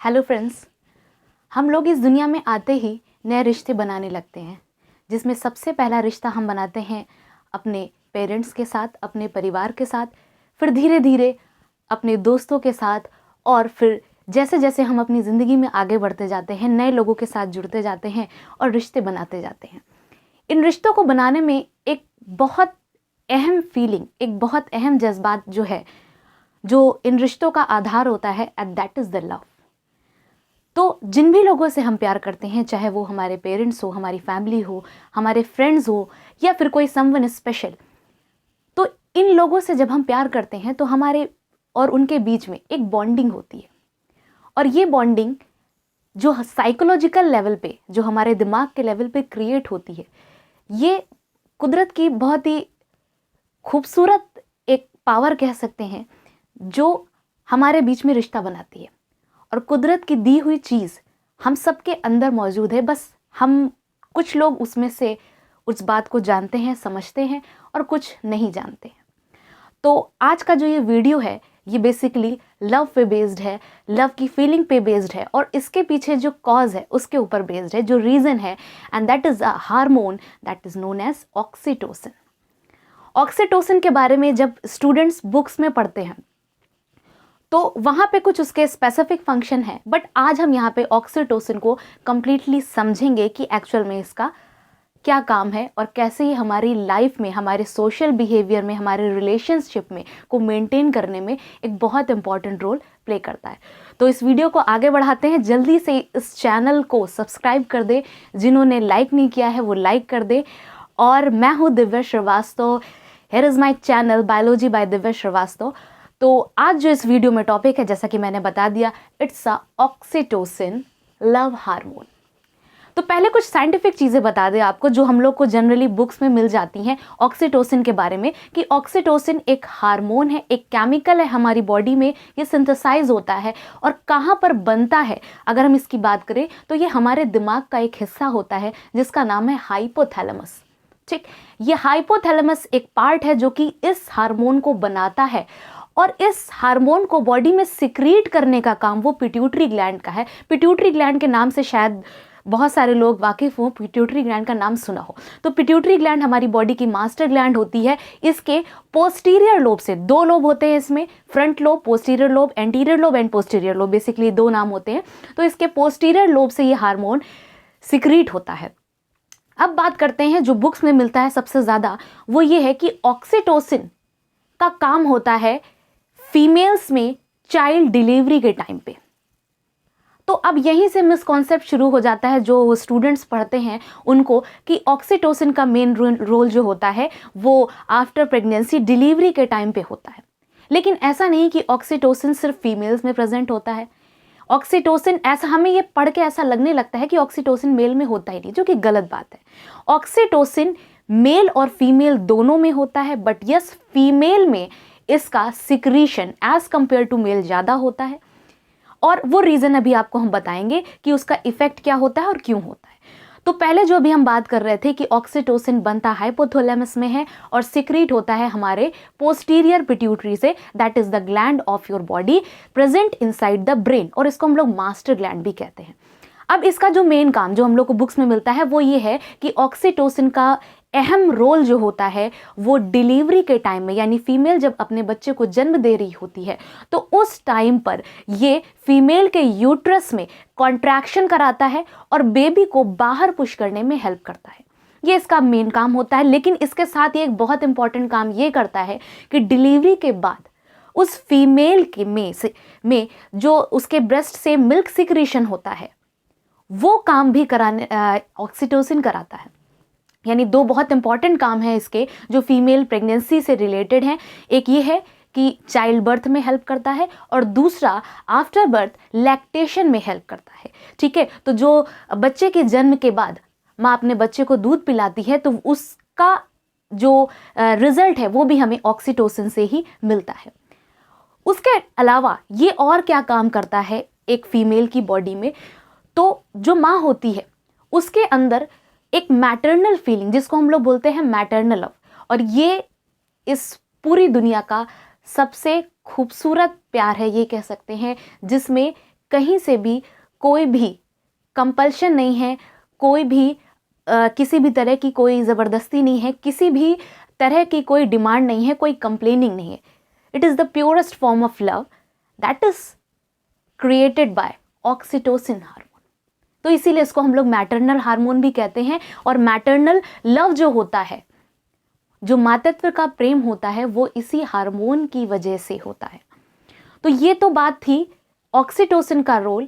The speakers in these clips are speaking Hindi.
हेलो फ्रेंड्स, हम लोग इस दुनिया में आते ही नए रिश्ते बनाने लगते हैं, जिसमें सबसे पहला रिश्ता हम बनाते हैं अपने पेरेंट्स के साथ, अपने परिवार के साथ, फिर धीरे धीरे अपने दोस्तों के साथ, और फिर जैसे जैसे हम अपनी ज़िंदगी में आगे बढ़ते जाते हैं नए लोगों के साथ जुड़ते जाते हैं और रिश्ते बनाते जाते हैं। इन रिश्तों को बनाने में एक बहुत अहम फीलिंग, एक बहुत अहम जज्बात जो है, जो इन रिश्तों का आधार होता है, and that is the love. तो जिन भी लोगों से हम प्यार करते हैं, चाहे वो हमारे पेरेंट्स हो, हमारी फैमिली हो, हमारे फ्रेंड्स हो, या फिर कोई समवन स्पेशल, तो इन लोगों से जब हम प्यार करते हैं तो हमारे और उनके बीच में एक बॉन्डिंग होती है। और ये बॉन्डिंग जो साइकोलॉजिकल लेवल पे, जो हमारे दिमाग के लेवल पे क्रिएट होती है, ये कुदरत की बहुत ही खूबसूरत एक पावर कह सकते हैं, जो हमारे बीच में रिश्ता बनाती है। और कुदरत की दी हुई चीज़ हम सबके अंदर मौजूद है, बस हम कुछ लोग उसमें से उस बात को जानते हैं, समझते हैं, और कुछ नहीं जानते हैं। तो आज का जो ये वीडियो है, ये बेसिकली लव पे बेस्ड है, लव की फीलिंग पे बेस्ड है, और इसके पीछे जो कॉज है उसके ऊपर बेस्ड है, जो रीज़न है, and that is a hormone that is known as oxytocin. Oxytocin के बारे में जब स्टूडेंट्स बुक्स में पढ़ते हैं तो वहाँ पे कुछ उसके स्पेसिफिक फंक्शन है, बट आज हम यहाँ पे ऑक्सीटोसिन को कम्प्लीटली समझेंगे कि एक्चुअल में इसका क्या काम है और कैसे ये हमारी लाइफ में, हमारे सोशल बिहेवियर में, हमारे रिलेशनशिप में को मेंटेन करने में एक बहुत इंपॉर्टेंट रोल प्ले करता है। तो इस वीडियो को आगे बढ़ाते हैं, जल्दी से इस चैनल को सब्सक्राइब कर दे, जिन्होंने लाइक नहीं किया है वो लाइक कर दे। और मैं हूँ Divya Srivastava, here is my channel biology by Divya Srivastava. तो आज जो इस वीडियो में टॉपिक है, जैसा कि मैंने बता दिया, it's a oxytocin love hormone. तो पहले कुछ साइंटिफिक चीज़ें बता दें आपको, जो हम लोग को जनरली बुक्स में मिल जाती हैं ऑक्सीटोसिन के बारे में, कि ऑक्सीटोसिन एक हार्मोन है, एक केमिकल है हमारी बॉडी में, ये सिंथेसाइज होता है। और कहाँ पर बनता है अगर हम इसकी बात करें तो ये हमारे दिमाग का एक हिस्सा होता है जिसका नाम है हाइपोथैलेमस। ठीक, ये हाइपोथैलेमस एक पार्ट है जो कि इस हार्मोन को बनाता है, और इस हार्मोन को बॉडी में सिक्रीट करने का काम वो पिट्यूटरी ग्लैंड का है। पिट्यूटरी ग्लैंड के नाम से शायद बहुत सारे लोग वाकिफ हों, पिट्यूटरी ग्लैंड का नाम सुना हो। तो पिट्यूटरी ग्लैंड हमारी बॉडी की मास्टर ग्लैंड होती है। इसके पोस्टीरियर लोब से, दो लोब होते हैं इसमें, front lobe, posterior lobe, anterior lobe and posterior lobe, basically दो नाम होते हैं। तो इसके पोस्टीरियर लोब से ये हार्मोन सिक्रीट होता है। अब बात करते हैं जो बुक्स में मिलता है सबसे ज़्यादा, वो ये है कि ऑक्सीटोसिन का काम होता है फीमेल्स में चाइल्ड डिलीवरी के टाइम पे। तो अब यहीं से मिसकॉन्सेप्ट शुरू हो जाता है जो स्टूडेंट्स पढ़ते हैं उनको, कि ऑक्सीटोसिन का मेन रोल जो होता है वो आफ्टर प्रेगनेंसी, डिलीवरी के टाइम पे होता है। लेकिन ऐसा नहीं कि ऑक्सीटोसिन सिर्फ फीमेल्स में प्रेजेंट होता है। ऑक्सीटोसिन, ऐसा हमें ये पढ़ के ऐसा लगने लगता है कि ऑक्सीटोसिन मेल में होता ही नहीं, जो कि गलत बात है। ऑक्सीटोसिन मेल और फीमेल दोनों में होता है, बट यस, फीमेल में इसका secretion as compared to male ज़्यादा होता है। और वो रीज़न अभी आपको हम बताएंगे कि उसका इफेक्ट क्या होता है और क्यों होता है। तो पहले जो अभी हम बात कर रहे थे कि ऑक्सीटोसिन बनता हाइपोथैलेमस में है और सिक्रीट होता है हमारे पोस्टीरियर पिट्यूटरी से, that is the gland of your body present inside the brain, और इसको हम लोग मास्टर ग्लैंड भी कहते हैं। अब इसका जो मेन काम जो हम लोग को बुक्स में मिलता है वो ये है कि ऑक्सीटोसिन का अहम रोल जो होता है वो डिलीवरी के टाइम में, यानी फीमेल जब अपने बच्चे को जन्म दे रही होती है तो उस टाइम पर ये फीमेल के यूट्रस में कॉन्ट्रैक्शन कराता है और बेबी को बाहर पुश करने में हेल्प करता है। ये इसका मेन काम होता है। लेकिन इसके साथ ये एक बहुत इंपॉर्टेंट काम ये करता है कि डिलीवरी के बाद उस फीमेल के में जो उसके ब्रेस्ट से मिल्क सिक्रीशन होता है वो काम भी कराने ऑक्सीटोसिन कराता है। यानी दो बहुत इंपॉर्टेंट काम है इसके जो फीमेल प्रेगनेंसी से रिलेटेड हैं। एक ये है कि चाइल्ड बर्थ में हेल्प करता है, और दूसरा आफ्टर बर्थ लैक्टेशन में हेल्प करता है। ठीक है, तो जो बच्चे के जन्म के बाद माँ अपने बच्चे को दूध पिलाती है तो उसका जो रिजल्ट है वो भी हमें ऑक्सीटोसिन से ही मिलता है। उसके अलावा ये और क्या काम करता है एक फीमेल की बॉडी में, तो जो माँ होती है उसके अंदर एक मैटरनल फीलिंग, जिसको हम लोग बोलते हैं मैटरनल लव, और ये इस पूरी दुनिया का सबसे खूबसूरत प्यार है, ये कह सकते हैं, जिसमें कहीं से भी कोई भी कंपल्शन नहीं है, कोई भी किसी भी तरह की कोई ज़बरदस्ती नहीं है, किसी भी तरह की कोई डिमांड नहीं है, कोई कंप्लेनिंग नहीं है। It is the purest form of love that is created by oxytocin hormone. तो इसीलिए इसको हम लोग मैटरनल हार्मोन भी कहते हैं। और मैटरनल लव जो होता है, जो मातृत्व का प्रेम होता है, वो इसी हार्मोन की वजह से होता है। तो ये तो बात थी ऑक्सीटोसिन का रोल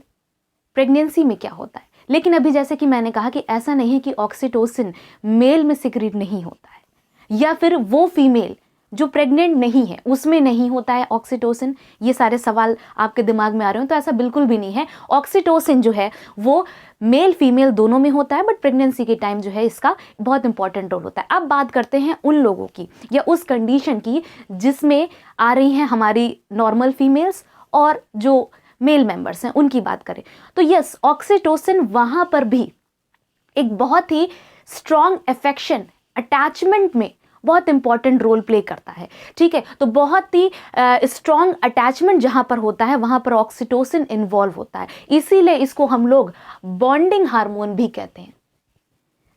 प्रेगनेंसी में क्या होता है। लेकिन अभी जैसे कि मैंने कहा कि ऐसा नहीं है कि ऑक्सीटोसिन मेल में सिक्रीट नहीं होता है, या फिर वो फीमेल जो प्रेग्नेंट नहीं है उसमें नहीं होता है ऑक्सीटोसिन। ये सारे सवाल आपके दिमाग में आ रहे हो, तो ऐसा बिल्कुल भी नहीं है। ऑक्सीटोसिन जो है वो मेल फीमेल दोनों में होता है, बट प्रेगनेंसी के टाइम जो है इसका बहुत इंपॉर्टेंट रोल होता है। अब बात करते हैं उन लोगों की या उस कंडीशन की जिसमें आ रही हैं हमारी नॉर्मल फीमेल्स और जो मेल मेंबर्स हैं, उनकी बात करें तो यस, ऑक्सीटोसिन वहां पर भी एक बहुत ही स्ट्रॉन्ग अफेक्शन अटैचमेंट में बहुत इंपॉर्टेंट रोल प्ले करता है। ठीक है, तो बहुत ही स्ट्रॉन्ग अटैचमेंट जहां पर होता है वहां पर ऑक्सीटोसिन इन्वॉल्व होता है, इसीलिए इसको हम लोग बॉन्डिंग हार्मोन भी कहते हैं।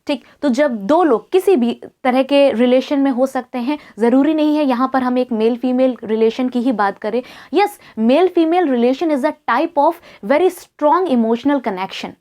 ठीक, तो जब दो लोग किसी भी तरह के रिलेशन में हो सकते हैं, ज़रूरी नहीं है यहाँ पर हम एक मेल फीमेल रिलेशन की ही बात करें। Yes, male female relation is a type of very strong emotional connection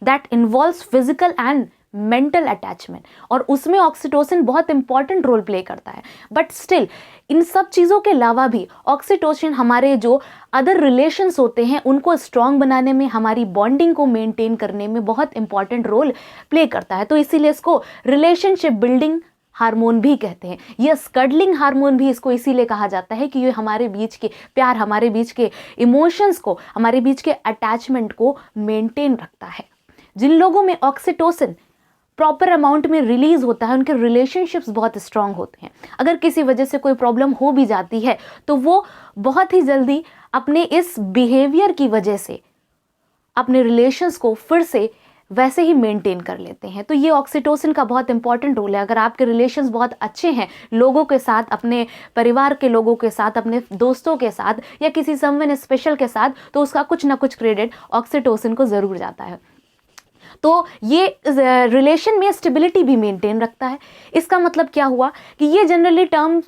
that involves physical and mental attachment, और उसमें ऑक्सीटोसिन बहुत इंपॉर्टेंट रोल प्ले करता है। बट स्टिल इन सब चीज़ों के अलावा भी ऑक्सीटोसिन हमारे जो अदर रिलेशंस होते हैं उनको स्ट्रॉन्ग बनाने में, हमारी बॉन्डिंग को मेंटेन करने में बहुत इंपॉर्टेंट रोल प्ले करता है। तो इसीलिए इसको रिलेशनशिप बिल्डिंग हार्मोन भी कहते हैं। यह स्कडलिंग हार्मोन भी इसको इसीलिए कहा जाता है कि ये हमारे बीच के प्यार, हमारे बीच के इमोशंस को, हमारे बीच के अटैचमेंट को मेंटेन रखता है। जिन लोगों में ऑक्सीटोसिन प्रॉपर अमाउंट में रिलीज होता है उनके रिलेशनशिप्स बहुत स्ट्रांग होते हैं। अगर किसी वजह से कोई प्रॉब्लम हो भी जाती है तो वो बहुत ही जल्दी अपने इस बिहेवियर की वजह से अपने रिलेशंस को फिर से वैसे ही मेंटेन कर लेते हैं। तो ये ऑक्सीटोसिन का बहुत इंपॉर्टेंट रोल है। अगर आपके रिलेशंस बहुत अच्छे हैं लोगों के साथ, अपने परिवार के लोगों के साथ, अपने दोस्तों के साथ, या किसी समवन स्पेशल के साथ, तो उसका कुछ ना कुछ क्रेडिट ऑक्सीटोसिन को ज़रूर जाता है। तो ये रिलेशन में स्टेबिलिटी भी मेंटेन रखता है। इसका मतलब क्या हुआ कि ये जनरली टर्म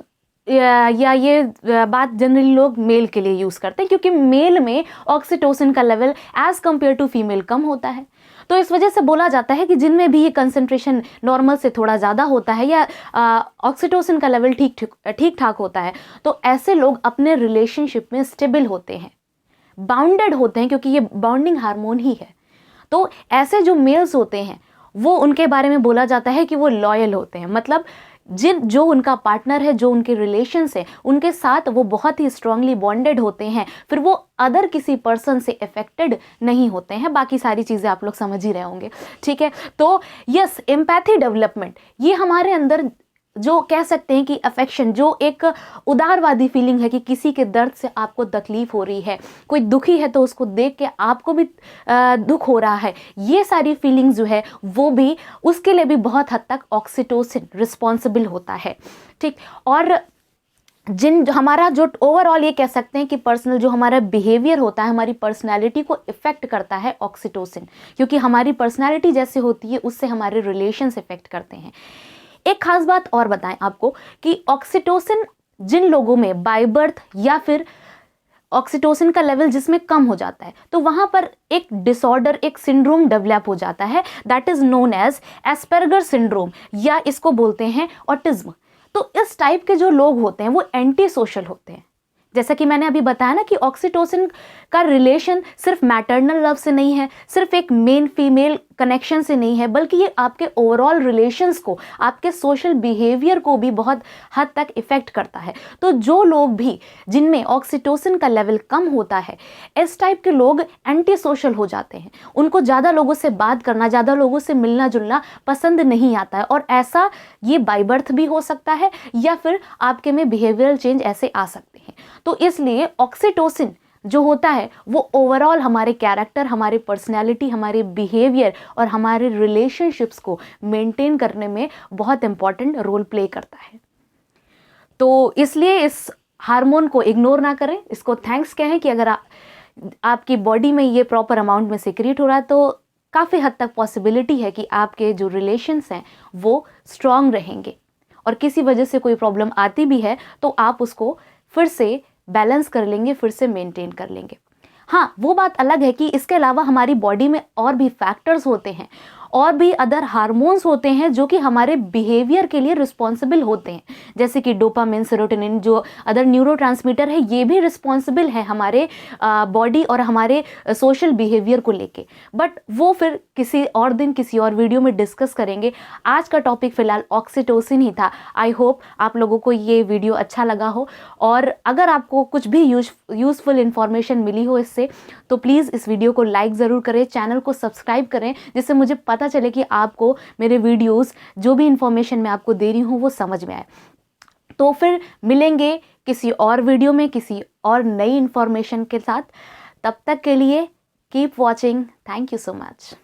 या ये बात जनरली लोग मेल के लिए यूज़ करते हैं, क्योंकि मेल में ऑक्सीटोसिन का level as compare to female कम होता है। तो इस वजह से बोला जाता है कि जिनमें भी ये कंसंट्रेशन नॉर्मल से थोड़ा ज़्यादा होता है या ऑक्सीटोसिन का लेवल ठीक ठाक होता है, तो ऐसे लोग अपने रिलेशनशिप में स्टेबल होते हैं, बाउंडेड होते हैं, क्योंकि ये बाउंडिंग हार्मोन ही है। तो ऐसे जो मेल्स होते हैं वो, उनके बारे में बोला जाता है कि वो लॉयल होते हैं। मतलब जो उनका पार्टनर है, जो उनके रिलेशंस है, उनके साथ वो बहुत ही स्ट्रांगली बॉन्डेड होते हैं, फिर वो अदर किसी पर्सन से अफेक्टेड नहीं होते हैं। बाकी सारी चीज़ें आप लोग समझ ही रहे होंगे। ठीक है, तो यस, एम्पैथी डेवलपमेंट, ये हमारे अंदर जो कह सकते हैं कि अफेक्शन, जो एक उदारवादी फीलिंग है कि किसी के दर्द से आपको तकलीफ हो रही है, कोई दुखी है तो उसको देख के आपको भी दुख हो रहा है, ये सारी फीलिंग्स जो है वो भी, उसके लिए भी बहुत हद तक ऑक्सीटोसिन रिस्पॉन्सिबल होता है। ठीक, और हमारा जो ओवरऑल ये कह सकते हैं कि पर्सनल जो हमारा बिहेवियर होता है, हमारी पर्सनैलिटी को इफेक्ट करता है ऑक्सीटोसिन, क्योंकि हमारी पर्सनैलिटी जैसे होती है उससे हमारे रिलेशंस इफेक्ट करते हैं। एक खास बात और बताएं आपको कि ऑक्सीटोसिन जिन लोगों में बाय बर्थ या फिर ऑक्सीटोसिन का लेवल जिसमें कम हो जाता है, तो वहां पर एक डिसऑर्डर, एक सिंड्रोम डेवलप हो जाता है, that is known as Asperger syndrome, या इसको बोलते हैं ऑटिज्म। तो इस टाइप के जो लोग होते हैं वो एंटी सोशल होते हैं। जैसा कि मैंने अभी बताया ना कि ऑक्सीटोसिन का रिलेशन सिर्फ मैटरनल लव से नहीं है, सिर्फ एक मेन फीमेल कनेक्शन से नहीं है, बल्कि ये आपके ओवरऑल रिलेशंस को, आपके सोशल बिहेवियर को भी बहुत हद तक इफेक्ट करता है। तो जो लोग भी जिनमें ऑक्सीटोसिन का लेवल कम होता है, इस टाइप के लोग एंटी सोशल हो जाते हैं। उनको ज़्यादा लोगों से बात करना, ज़्यादा लोगों से मिलना जुलना पसंद नहीं आता है, और ऐसा ये बाय बर्थ भी हो सकता है या फिर आपके में बिहेवियरल चेंज ऐसे आ सकते हैं। तो इसलिए ऑक्सीटोसिन जो होता है वो ओवरऑल हमारे कैरेक्टर, हमारे पर्सनैलिटी, हमारे बिहेवियर और हमारे रिलेशनशिप्स को मेंटेन करने में बहुत इंपॉर्टेंट रोल प्ले करता है। तो इसलिए इस हार्मोन को इग्नोर ना करें, इसको थैंक्स कहें कि अगर आपकी बॉडी में ये प्रॉपर अमाउंट में सिक्रीट हो रहा है, तो काफ़ी हद तक पॉसिबिलिटी है कि आपके जो रिलेशंस हैं वो स्ट्रॉन्ग रहेंगे। और किसी वजह से कोई प्रॉब्लम आती भी है तो आप उसको फिर से बैलेंस कर लेंगे, फिर से मेंटेन कर लेंगे। हाँ, वो बात अलग है कि इसके अलावा हमारी बॉडी में और भी फैक्टर्स होते हैं, और भी अदर हार्मोन्स होते हैं जो कि हमारे बिहेवियर के लिए रिस्पॉन्सिबल होते हैं, जैसे कि डोपामिन, सेरोटोनिन, जो अदर न्यूरोट्रांसमीटर है, ये भी रिस्पॉन्सिबल है हमारे बॉडी और हमारे सोशल बिहेवियर को लेके। बट वो फिर किसी और दिन किसी और वीडियो में डिस्कस करेंगे। आज का टॉपिक फिलहाल ऑक्सीटोसिन ही था। आई होप आप लोगों को ये वीडियो अच्छा लगा हो, और अगर आपको कुछ भी यूज़फुल इन्फॉर्मेशन मिली हो इससे, तो प्लीज़ इस वीडियो को लाइक ज़रूर करें, चैनल को सब्सक्राइब करें, जिससे मुझे पता चले कि आपको मेरे वीडियोस, जो भी इंफॉर्मेशन मैं आपको दे रही हूँ, वो समझ में आए। तो फिर मिलेंगे किसी और वीडियो में किसी और नई इंफॉर्मेशन के साथ। तब तक के लिए keep watching. Thank you so much.